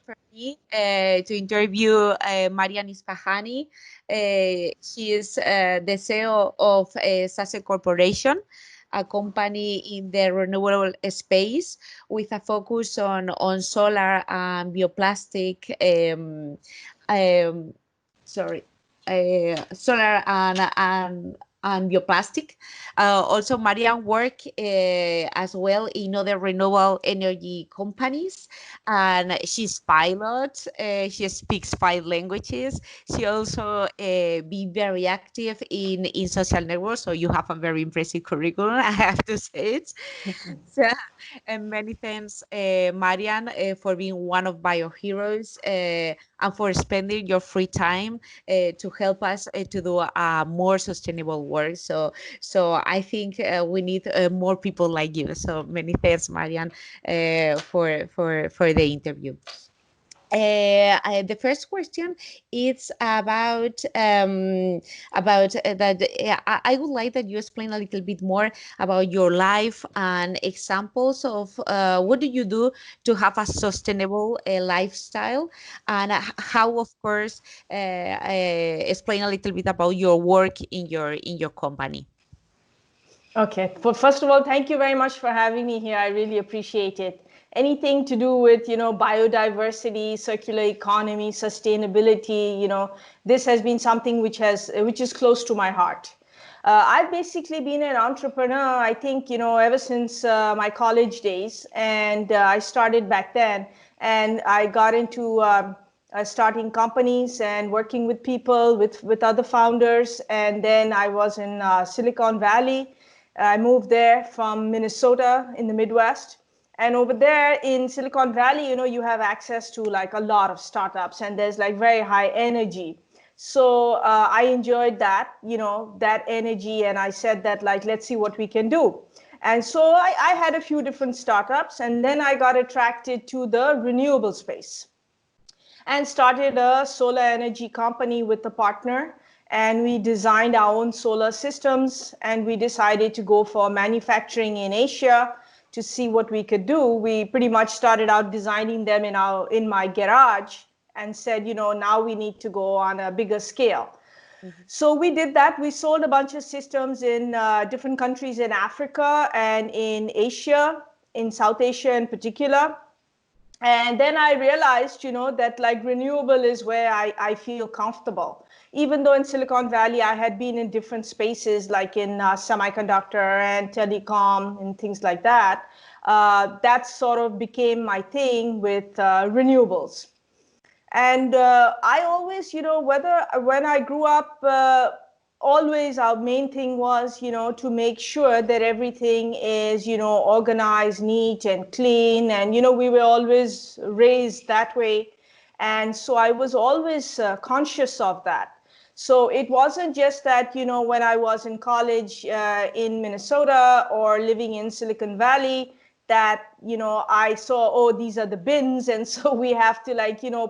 for me to interview Marian Ispahani. She is the CEO of Saaze Corporation, a company in the renewable space with a focus on solar and bioplastic. Um, sorry, solar and bioplastic. Also, Marian work as well in other renewable energy companies, and she's pilot. She speaks 5 languages. She also be very active in social networks. So you have a very impressive curriculum, I have to say it. So, and many thanks, Marian, for being one of bioheroes and for spending your free time to help us to do more sustainable work. So I think we need more people like you. So many thanks, Marian, for the interview. The first question is about that. I would like that you explain a little bit more about your life and examples of what do you do to have a sustainable lifestyle, and how, of course, explain a little bit about your work in your company. Okay. First of all, thank you very much for having me here. I really appreciate it. Anything to do with, biodiversity, circular economy, sustainability, this has been something which is close to my heart. I've basically been an entrepreneur, I think, ever since my college days, and I started back then, and I got into starting companies and working with people, with other founders, and then I was in Silicon Valley. I moved there from Minnesota in the Midwest. And over there in Silicon Valley, you have access to like a lot of startups, and there's like very high energy. So I enjoyed that, that energy. And I said that, like, let's see what we can do. And so I had a few different startups, and then I got attracted to the renewable space and started a solar energy company with a partner. And we designed our own solar systems, and we decided to go for manufacturing in Asia to see what we could do. We pretty much started out designing them in my garage and said, now we need to go on a bigger scale. So we did that. We sold a bunch of systems in different countries in Africa and in Asia, in South Asia in particular. And then I realized, that like renewable is where I feel comfortable. Even though in Silicon Valley, I had been in different spaces, like in semiconductor and telecom and things like that. That sort of became my thing with renewables. And I always, when I grew up, always our main thing was, to make sure that everything is, organized, neat and clean. And, we were always raised that way. And so I was always conscious of that. So it wasn't just that, when I was in college in Minnesota or living in Silicon Valley, that, I saw, oh, these are the bins. And so we have to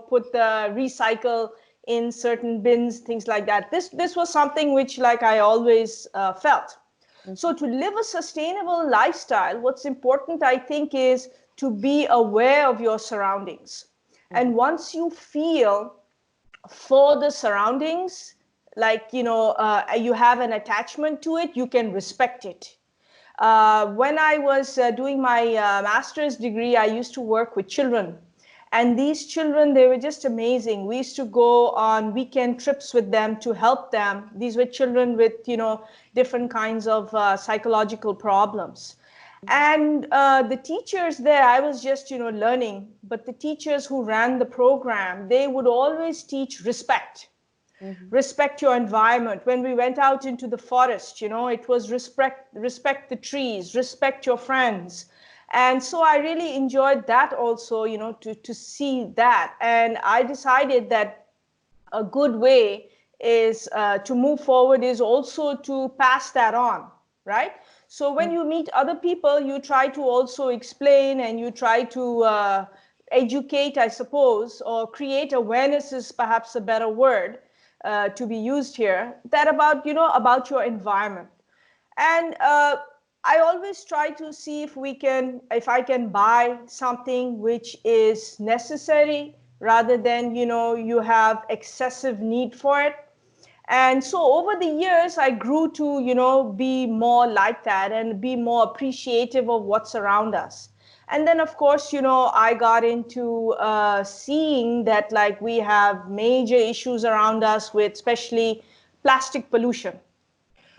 put the recycle in certain bins, things like that. This was something which I always felt. Mm-hmm. So to live a sustainable lifestyle, what's important, I think, is to be aware of your surroundings. Mm-hmm. And once you feel for the surroundings, you have an attachment to it, you can respect it. When I was doing my master's degree, I used to work with children. And these children, they were just amazing. We used to go on weekend trips with them to help them. These were children with, different kinds of psychological problems. And the teachers there, I was just, learning. But the teachers who ran the program, they would always teach respect. Mm-hmm. Respect your environment. When we went out into the forest, it was respect the trees, respect your friends. And so I really enjoyed that also, to see that. And I decided that a good way is to move forward is also to pass that on, right? So when you meet other people, you try to also explain and you try to educate, I suppose, or create awareness is perhaps a better word. To be used here, that about your environment. And I always try to see if I can buy something which is necessary rather than, you have excessive need for it. And so over the years, I grew to, be more like that and be more appreciative of what's around us. And then, of course, I got into seeing that like we have major issues around us with especially plastic pollution.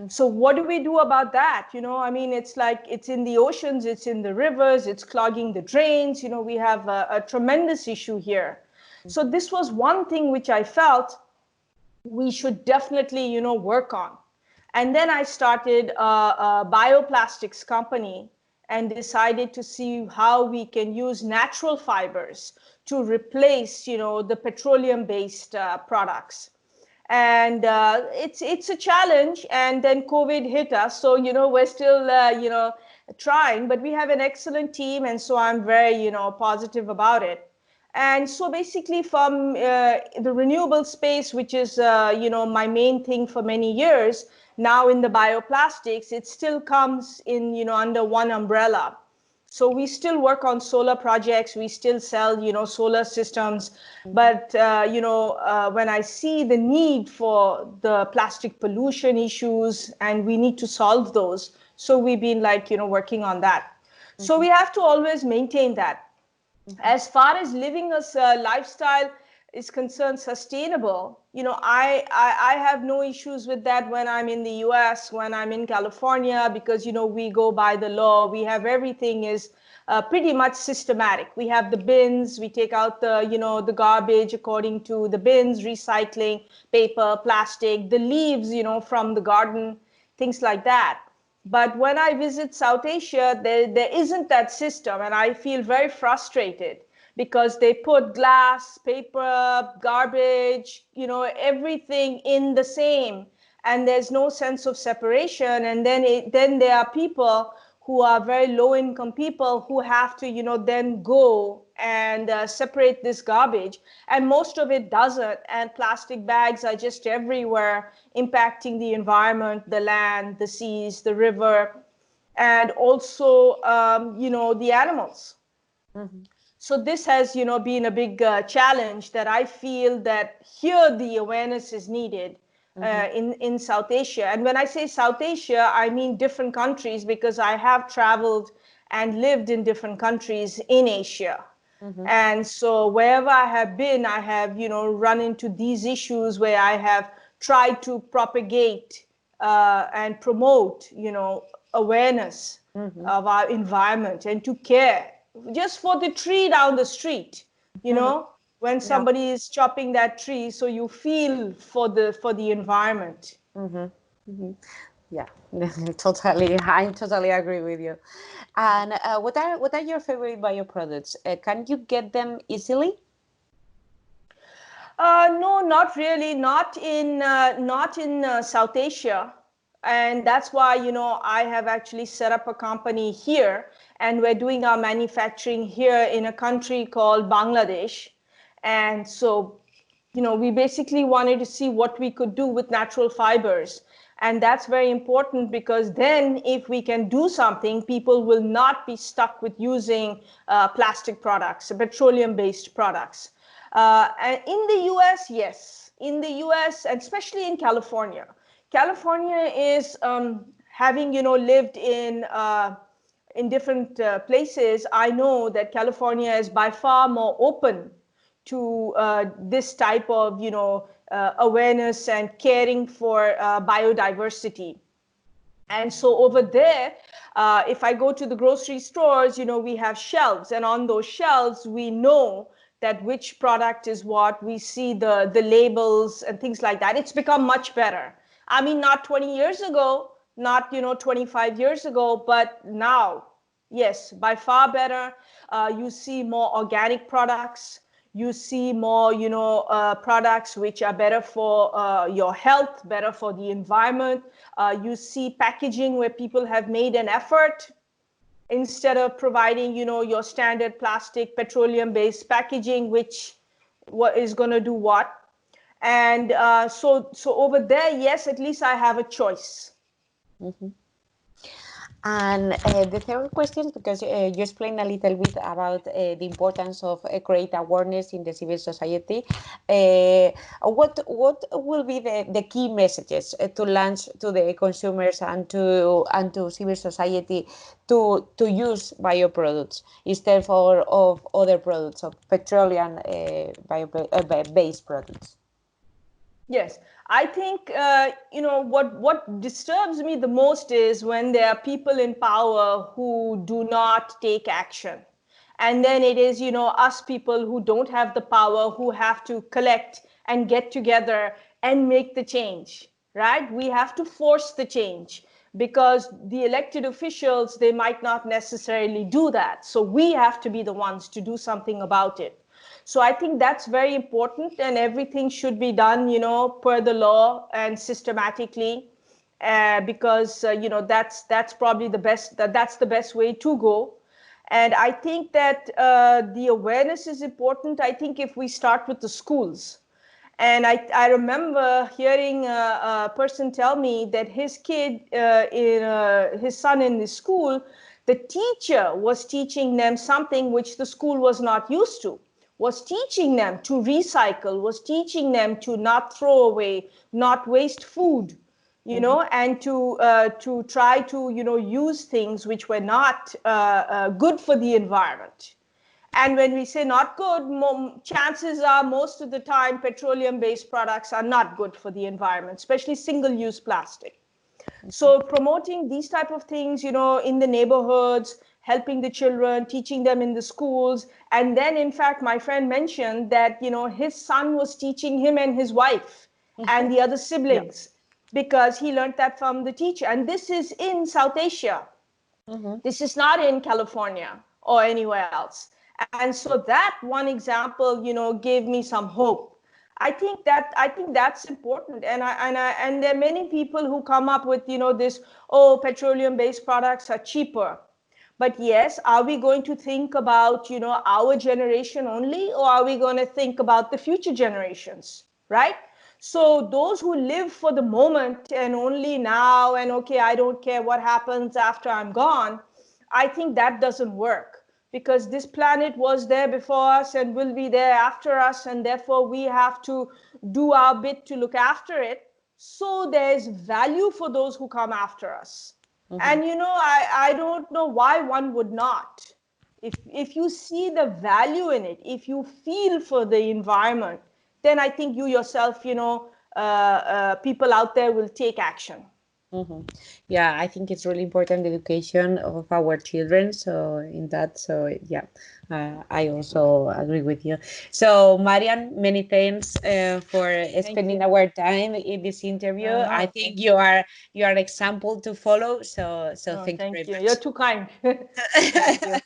So what do we do about that? I mean, it's like it's in the oceans, it's in the rivers, it's clogging the drains. We have a tremendous issue here. So this was one thing which I felt we should definitely, work on. And then I started a bioplastics company and decided to see how we can use natural fibers to replace, the petroleum-based products. And it's a challenge. And then COVID hit us, so we're still trying, but we have an excellent team, and so I'm very positive about it. And so basically from the renewable space, which is, my main thing for many years, now in the bioplastics, it still comes in, under one umbrella. So we still work on solar projects. We still sell, solar systems. But, when I see the need for the plastic pollution issues and we need to solve those, so we've been like, working on that. So we have to always maintain that. As far as living a lifestyle is concerned, sustainable, I have no issues with that when I'm in the US, when I'm in California, because, we go by the law. We have everything is pretty much systematic. We have the bins, we take out the garbage according to the bins, recycling, paper, plastic, the leaves, from the garden, things like that. But when I visit South Asia, there isn't that system, and I feel very frustrated because they put glass, paper, garbage, everything in the same, and there's no sense of separation. And then there are people who are very low income people who have to, then go and separate this garbage. And most of it doesn't. And plastic bags are just everywhere, impacting the environment, the land, the seas, the river, and also, the animals. So this has, been a big challenge that I feel that here the awareness is needed in South Asia. And when I say South Asia, I mean different countries, because I have traveled and lived in different countries in Asia. And so wherever I have been, I have, run into these issues where I have tried to propagate and promote, awareness of our environment and to care just for the tree down the street, when somebody is chopping that tree, so you feel for the environment. Yeah, totally. I totally agree with you. And what are your favorite bioproducts? Can you get them easily? No, not really. Not in South Asia, and that's why I have actually set up a company here, and we're doing our manufacturing here in a country called Bangladesh, and so we basically wanted to see what we could do with natural fibers. And that's very important, because then if we can do something, people will not be stuck with using plastic products, petroleum-based products. And in the US, yes, in the US, and especially in California. California is having, lived in different places. I know that California is by far more open to this type of, awareness and caring for biodiversity. And so over there, if I go to the grocery stores, we have shelves, and on those shelves, we know that which product is what. We see the labels and things like that. It's become much better. I mean, not 20 years ago, not 25 years ago, but now, yes, by far better. You see more organic products. You see more, products which are better for your health, better for the environment. You see packaging where people have made an effort instead of providing, your standard plastic, petroleum-based packaging, which what is going to do what. And so over there, yes, at least I have a choice. And the third question, because you explained a little bit about the importance of create awareness in the civil society, what will be the key messages to launch to the consumers and to civil society to use bioproducts instead of other products of petroleum based products? Yes, I think what disturbs me the most is when there are people in power who do not take action. And then it is, us people who don't have the power who have to collect and get together and make the change, right? We have to force the change because the elected officials, they might not necessarily do that. So we have to be the ones to do something about it. So I think that's very important, and everything should be done, per the law and systematically, because that's probably the best. That's the best way to go. And I think that the awareness is important. I think if we start with the schools, and I remember hearing a person tell me that his kid, his son in the school, the teacher was teaching them something which the school was not used to, was teaching them to recycle, was teaching them to not throw away, not waste food, and to try to, use things which were not good for the environment. And when we say not good, chances are most of the time petroleum-based products are not good for the environment, especially single-use plastic. So promoting these type of things, in the neighborhoods, helping the children, teaching them in the schools. And then, in fact, my friend mentioned that, his son was teaching him and his wife and the other Yeah. siblings because he learned that from the teacher. And this is in South Asia. Mhm. This is not in California or anywhere else. And so that one example, gave me some hope. I think that's important. And there are many people who come up with, this, oh, petroleum-based products are cheaper. But yes, are we going to think about, our generation only, or are we going to think about the future generations, right? So those who live for the moment and only now, and okay, I don't care what happens after I'm gone, I think that doesn't work because this planet was there before us and will be there after us, and therefore we have to do our bit to look after it. So there's value for those who come after us. Mhm. And I don't know why one would not. If you see the value in it, if you feel for the environment, then I think you yourself, people out there will take action. Hmm. Yeah, I think it's really important the education of our children. So in that, so yeah, I also agree with you. So Marian, many thanks for Thank spending you. our time in this interview. I No, think thank you. you are example to follow. So No, thank you very thank you. You're much. too kind. Thank you.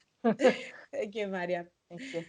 Thank you, Marian. Thank you.